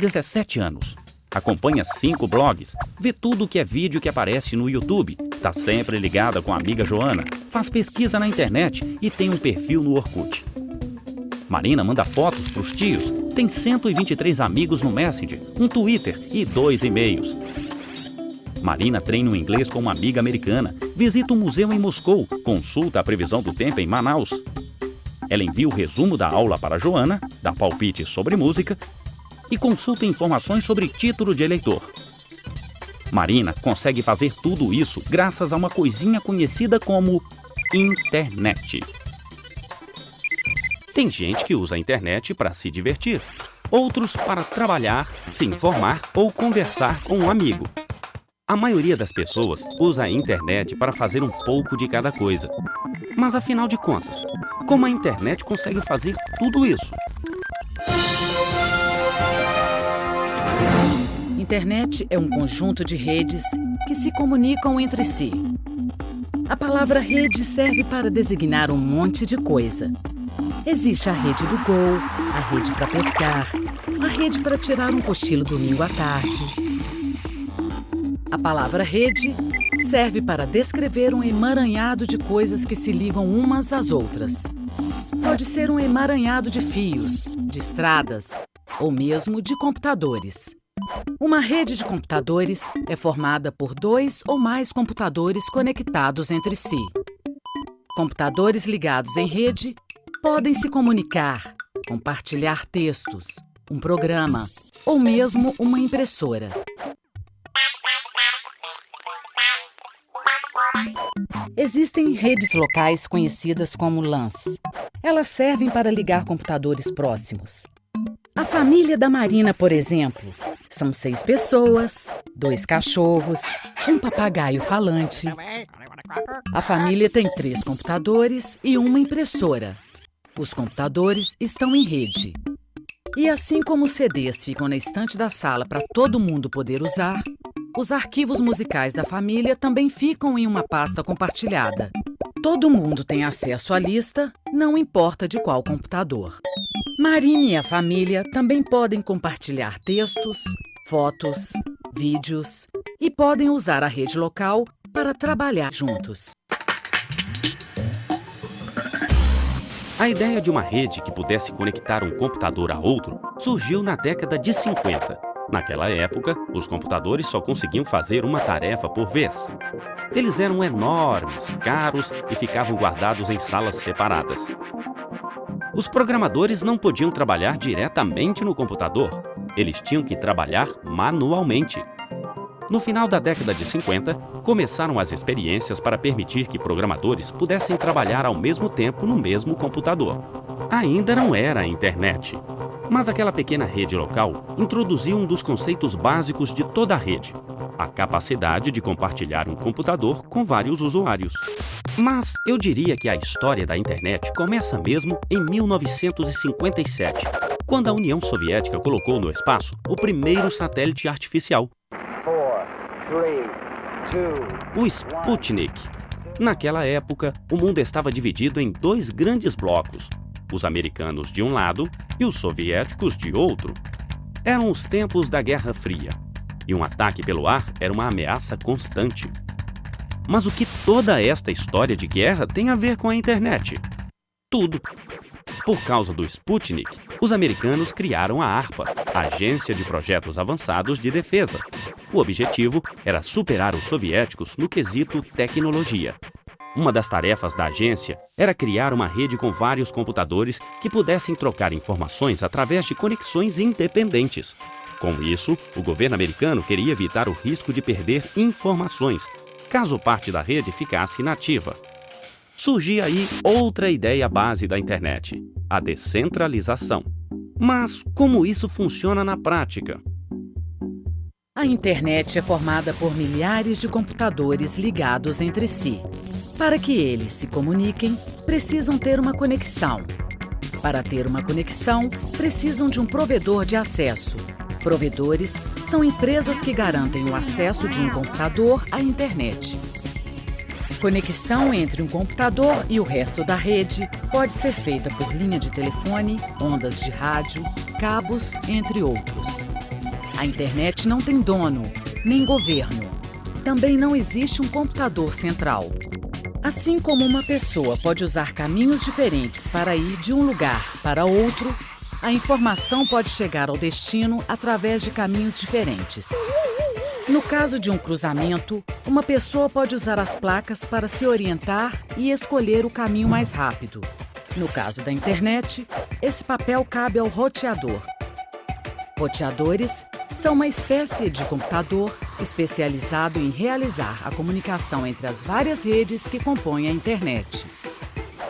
17 anos. Acompanha 5 blogs, vê tudo que é vídeo que aparece no YouTube, tá sempre ligada com a amiga Joana, faz pesquisa na internet e tem um perfil no Orkut. Marina manda fotos pros tios, tem 123 amigos no Messenger, um Twitter e 2 e-mails. Marina treina o inglês com uma amiga americana, visita um museu em Moscou, consulta a previsão do tempo em Manaus. Ela envia o resumo da aula para Joana, dá palpites sobre música e consulta informações sobre título de eleitor. Marina consegue fazer tudo isso graças a uma coisinha conhecida como internet. Tem gente que usa a internet para se divertir, outros para trabalhar, se informar ou conversar com um amigo. A maioria das pessoas usa a internet para fazer um pouco de cada coisa. Mas afinal de contas, como a internet consegue fazer tudo isso? Internet é um conjunto de redes que se comunicam entre si. A palavra rede serve para designar um monte de coisa. Existe a rede do Gol, a rede para pescar, a rede para tirar um cochilo domingo à tarde. A palavra rede serve para descrever um emaranhado de coisas que se ligam umas às outras. Pode ser um emaranhado de fios, de estradas ou mesmo de computadores. Uma rede de computadores é formada por 2 ou mais computadores conectados entre si. Computadores ligados em rede podem se comunicar, compartilhar textos, um programa ou mesmo uma impressora. Existem redes locais conhecidas como LANs. Elas servem para ligar computadores próximos. A família da Marina, por exemplo, são 6 pessoas, 2 cachorros, um papagaio falante. A família tem 3 computadores e uma impressora. Os computadores estão em rede. E assim como os CDs ficam na estante da sala para todo mundo poder usar, os arquivos musicais da família também ficam em uma pasta compartilhada. Todo mundo tem acesso à lista, não importa de qual computador. Marina e a família também podem compartilhar textos, fotos, vídeos e podem usar a rede local para trabalhar juntos. A ideia de uma rede que pudesse conectar um computador a outro surgiu na década de 50. Naquela época, os computadores só conseguiam fazer uma tarefa por vez. Eles eram enormes, caros e ficavam guardados em salas separadas. Os programadores não podiam trabalhar diretamente no computador. Eles tinham que trabalhar manualmente. No final da década de 50, começaram as experiências para permitir que programadores pudessem trabalhar ao mesmo tempo no mesmo computador. Ainda não era a internet, mas aquela pequena rede local introduziu um dos conceitos básicos de toda a rede: a capacidade de compartilhar um computador com vários usuários. Mas eu diria que a história da internet começa mesmo em 1957, quando a União Soviética colocou no espaço o primeiro satélite artificial, o Sputnik. Naquela época, o mundo estava dividido em 2 grandes blocos, os americanos de um lado e os soviéticos de outro. Eram os tempos da Guerra Fria, e um ataque pelo ar era uma ameaça constante. Mas o que toda esta história de guerra tem a ver com a internet? Tudo. Por causa do Sputnik, os americanos criaram a ARPA, a Agência de Projetos Avançados de Defesa. O objetivo era superar os soviéticos no quesito tecnologia. Uma das tarefas da agência era criar uma rede com vários computadores que pudessem trocar informações através de conexões independentes. Com isso, o governo americano queria evitar o risco de perder informações, caso parte da rede ficasse inativa. Surgia aí outra ideia base da internet: a descentralização. Mas como isso funciona na prática? A internet é formada por milhares de computadores ligados entre si. Para que eles se comuniquem, precisam ter uma conexão. Para ter uma conexão, precisam de um provedor de acesso. Provedores são empresas que garantem o acesso de um computador à internet. Conexão entre um computador e o resto da rede pode ser feita por linha de telefone, ondas de rádio, cabos, entre outros. A internet não tem dono, nem governo. Também não existe um computador central. Assim como uma pessoa pode usar caminhos diferentes para ir de um lugar para outro, a informação pode chegar ao destino através de caminhos diferentes. No caso de um cruzamento, uma pessoa pode usar as placas para se orientar e escolher o caminho mais rápido. No caso da internet, esse papel cabe ao roteador. Roteadores são uma espécie de computador especializado em realizar a comunicação entre as várias redes que compõem a internet.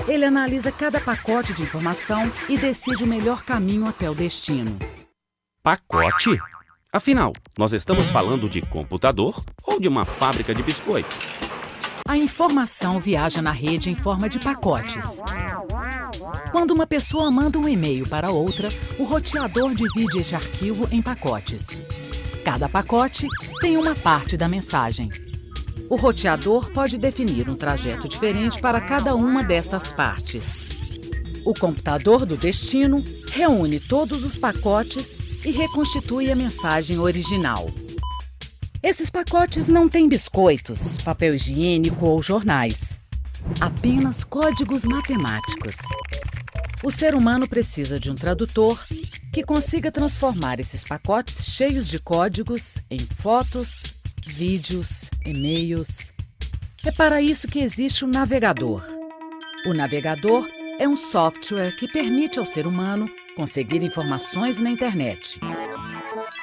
Ele analisa cada pacote de informação e decide o melhor caminho até o destino. Pacote? Afinal, nós estamos falando de computador ou de uma fábrica de biscoito? A informação viaja na rede em forma de pacotes. Quando uma pessoa manda um e-mail para outra, o roteador divide este arquivo em pacotes. Cada pacote tem uma parte da mensagem. O roteador pode definir um trajeto diferente para cada uma destas partes. O computador do destino reúne todos os pacotes e reconstitui a mensagem original. Esses pacotes não têm biscoitos, papel higiênico ou jornais. Apenas códigos matemáticos. O ser humano precisa de um tradutor que consiga transformar esses pacotes cheios de códigos em fotos, vídeos, e-mails. É para isso que existe o navegador. O navegador é um software que permite ao ser humano conseguir informações na internet.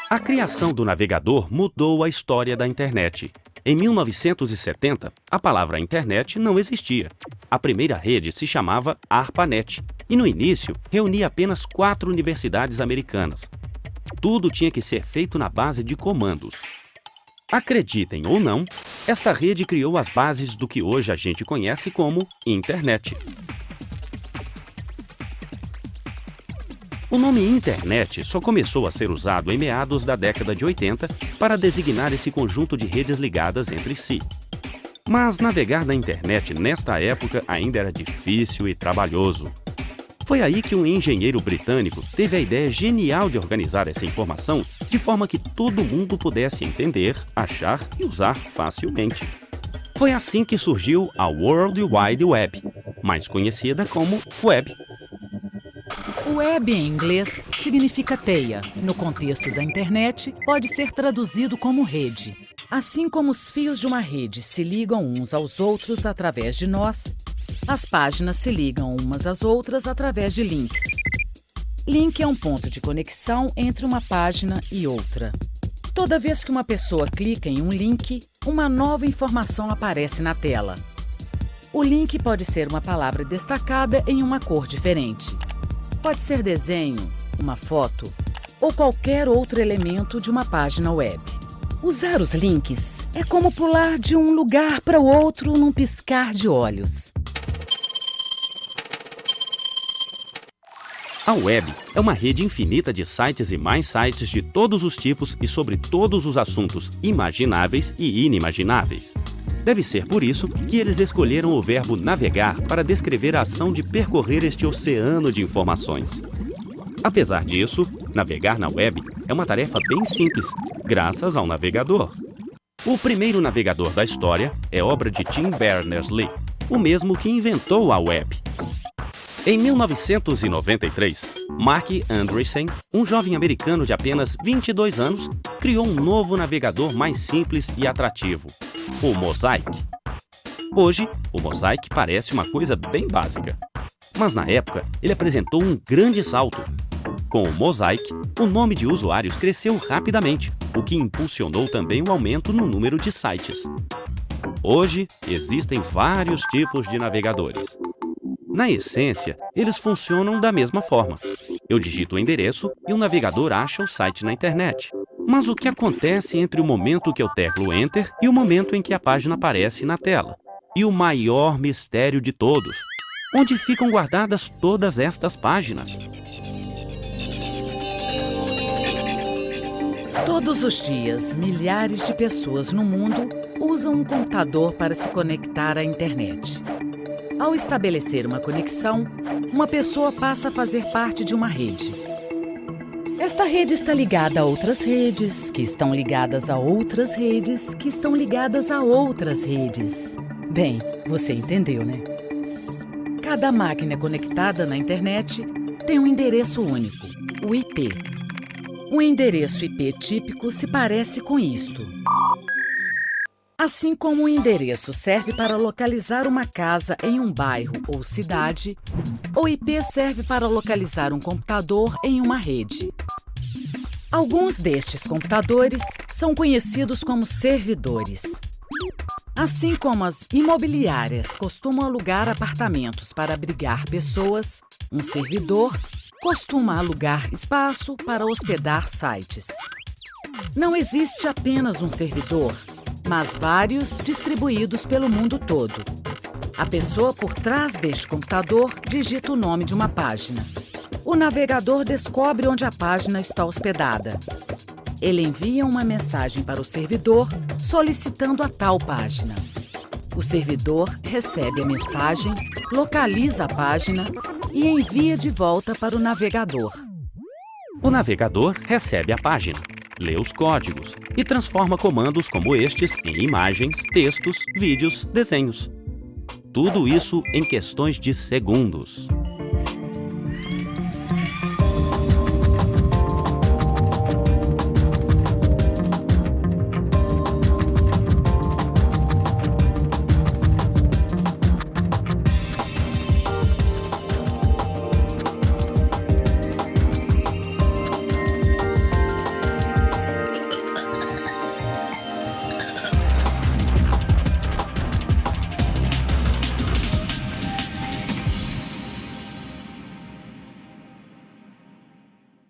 A criação do navegador mudou a história da internet. Em 1970, a palavra internet não existia. A primeira rede se chamava ARPANET e, no início, reunia apenas 4 universidades americanas. Tudo tinha que ser feito na base de comandos. Acreditem ou não, esta rede criou as bases do que hoje a gente conhece como internet. O nome internet só começou a ser usado em meados da década de 80 para designar esse conjunto de redes ligadas entre si. Mas navegar na internet nesta época ainda era difícil e trabalhoso. Foi aí que um engenheiro britânico teve a ideia genial de organizar essa informação de forma que todo mundo pudesse entender, achar e usar facilmente. Foi assim que surgiu a World Wide Web, mais conhecida como Web. Web em inglês significa teia. No contexto da internet, pode ser traduzido como rede. Assim como os fios de uma rede se ligam uns aos outros através de nós, as páginas se ligam umas às outras através de links. Link é um ponto de conexão entre uma página e outra. Toda vez que uma pessoa clica em um link, uma nova informação aparece na tela. O link pode ser uma palavra destacada em uma cor diferente. Pode ser desenho, uma foto ou qualquer outro elemento de uma página web. Usar os links é como pular de um lugar para o outro num piscar de olhos. A web é uma rede infinita de sites e mais sites de todos os tipos e sobre todos os assuntos imagináveis e inimagináveis. Deve ser por isso que eles escolheram o verbo navegar para descrever a ação de percorrer este oceano de informações. Apesar disso, navegar na web é uma tarefa bem simples, graças ao navegador. O primeiro navegador da história é obra de Tim Berners-Lee, o mesmo que inventou a web. Em 1993, Mark Andreessen, um jovem americano de apenas 22 anos, criou um novo navegador mais simples e atrativo, o Mosaic. Hoje, o Mosaic parece uma coisa bem básica, mas na época ele apresentou um grande salto. Com o Mosaic, o nome de usuários cresceu rapidamente, o que impulsionou também o aumento no número de sites. Hoje, existem vários tipos de navegadores. Na essência, eles funcionam da mesma forma. Eu digito o endereço e o navegador acha o site na internet. Mas o que acontece entre o momento que eu teclo Enter e o momento em que a página aparece na tela? E o maior mistério de todos: onde ficam guardadas todas estas páginas? Todos os dias, milhares de pessoas no mundo usam um computador para se conectar à internet. Ao estabelecer uma conexão, uma pessoa passa a fazer parte de uma rede. Esta rede está ligada a outras redes, que estão ligadas a outras redes, que estão ligadas a outras redes. Bem, você entendeu, né? Cada máquina conectada na internet tem um endereço único, o IP. Um endereço IP típico se parece com isto. Assim como o endereço serve para localizar uma casa em um bairro ou cidade, o IP serve para localizar um computador em uma rede. Alguns destes computadores são conhecidos como servidores. Assim como as imobiliárias costumam alugar apartamentos para abrigar pessoas, um servidor costuma alugar espaço para hospedar sites. Não existe apenas um servidor, mas vários distribuídos pelo mundo todo. A pessoa por trás deste computador digita o nome de uma página. O navegador descobre onde a página está hospedada. Ele envia uma mensagem para o servidor solicitando a tal página. O servidor recebe a mensagem, localiza a página e envia de volta para o navegador. O navegador recebe a página, lê os códigos e transforma comandos como estes em imagens, textos, vídeos, desenhos. Tudo isso em questões de segundos.